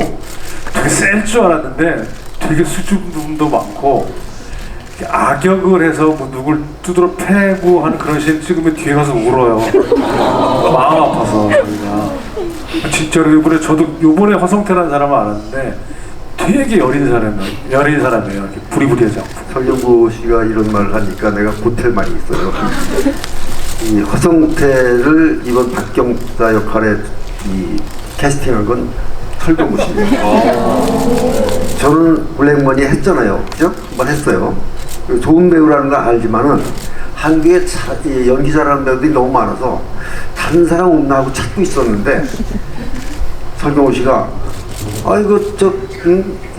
되게 센 줄 알았는데 되게 수줍음도 많고 악역을 해서 뭐 누굴 두드러 패고 하는 그런 씬 찍으면 뒤에 가서 울어요. 마음 아파서 저희가. 진짜로 이번에 저도 이번에 허성태라는 사람은 알았는데 되게 여린 사람이에요. 이렇게 부리부리하지 않고. 설경구 씨가 이런 말을 하니까 내가 보탤 말이 있어요. 이 허성태를 이번 박경자 역할에 캐스팅한 건 설경구 씨입니다. 저는 블랙머니 했잖아요. 그죠? 한번 했어요. 좋은 배우라는 걸 알지만은 한국에 연기 잘하는 배우들이 너무 많아서 다른 사람 없나 하고 찾고 있었는데 설경구 씨가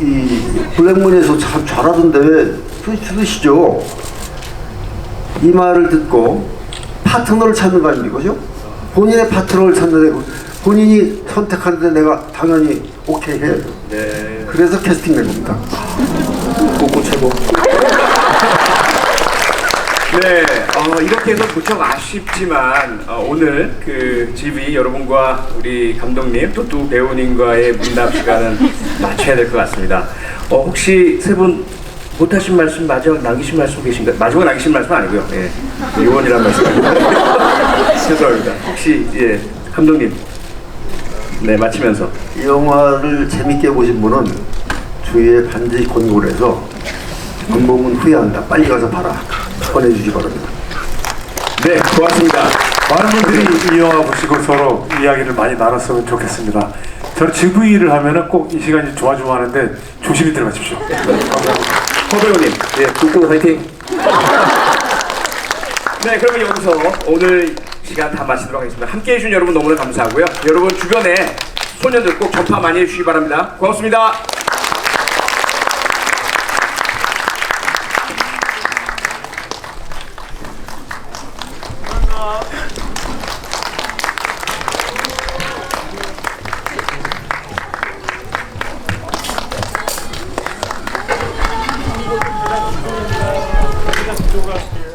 이 블랙머니에서 참 잘하던데 왜 쓰시죠? 이 말을 듣고 파트너를 찾는 거 아닙니까? 그죠? 본인의 파트너를 찾는데 본인이 선택하는데 내가 당연히 오케이 해야죠. 네. 그래서 캐스팅 된 겁니다. 꼬꼬 최고. 네, 이렇게 해서 무척 아쉽지만 오늘 그 GV 여러분과 우리 감독님 또 두 배우님과의 문답 시간은 마쳐야 될 것 같습니다. 혹시 세 분 못하신 말씀 마지막 남기신 말씀 계신가요? 마지막 남기신 말씀 아니고요. 예, 요원이라는 말씀. 죄송합니다. 혹시 감독님, 네 마치면서 이 영화를 재밌게 보신 분은 주위에 반드시 권고를 해서 안 보면 후회한다. 빨리 가서 봐라. 권해주시 바랍니다. 네, 고맙습니다. 많은 분들이 이 영화 보시고 서로 이야기를 많이 나눴으면 좋겠습니다. 저는 GV를 하면은 꼭 이 시간이 조마조마하는데 조심히 들어가십시오. 허 배우님, 꼬꼬 화이팅! 네, 그러면 여기서 오늘 시간 다 마치도록 하겠습니다. 함께해 주신 여러분 너무나 감사하고요. 여러분 주변에 소년들 꼭 전파 많이 해주시기 바랍니다. 고맙습니다. 이쪽으로 할게요.